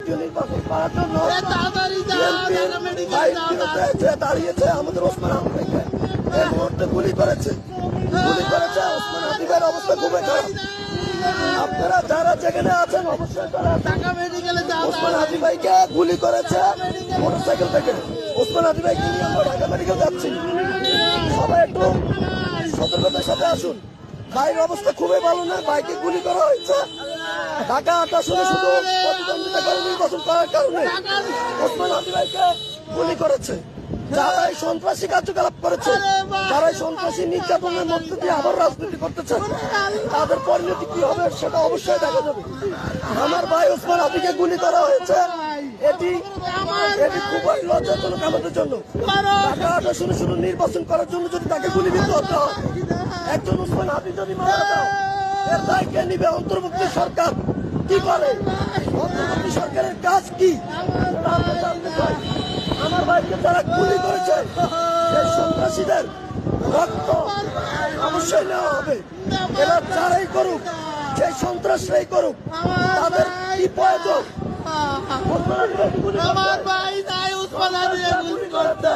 জাতীয় নির্বাচন করার জন্য দাঁড়িয়েছে আমাদের ওসমান আহমেদকে এই মুহূর্তে গুলি করেছে ওসমান আহমেদের অবস্থা খুবই খারাপ। আপনারা যারা যেখানে আছেন অবশ্যই ওসমান হাদি ভাইকে গুলি করেছে মোটরসাইকেল থেকে। ওসমান হাদি ভাইকে নিয়ে আমরা ঢাকা মেডিকেল যাচ্ছি, সবাই একটু সতর্কতার সাথে আসুন। ভাইয়ের অবস্থা খুবই ভালো না, ভাইকে গুলি করা হয়েছে ঢাকা 8 আসনে শুধু প্রতিদ্বন্দ্বিতা করে নির্বাচন করার কারণে ওসমান হাদি ভাইকে গুলি করেছে। যারা এই সন্ত্রাসী কার্যকলাপ করেছে, যারা এই সন্ত্রাসী নির্যাতনের মধ্যে দিয়ে আবার রাজনীতি করতেছে, তাদের পরিণতি কি হবে সেটা অবশ্যই দেখা যাবে। আমার ভাই ওসমান হাদিকে গুলি করা হয়েছে, এটি খুবই লজ্জাজনক আমাদের জন্য। ঢাকা 8 আসনে শুধু নির্বাচন করার জন্য যদি তাকে গুলিবিদ্ধ হতে হয়, একজন ওসমান হাদি যদি মারা যায় এর দায় কে নিবে? অন্তর্বর্তী সরকার কি করে? অন্তর্বর্তী সরকারের কাজ কি আমরা জানতে চাই। আমার ভাইকে যারা গুলি করেছে সেই সন্ত্রাসীদের রক্ত অবশ্যই নেওয়া হবে। এবার যারাই করুক, সেই সন্ত্রাসরাই করুক, তাদের কি প্রয়োজন? আমার ভাই নাই উসমান হাদি গুলি করতে।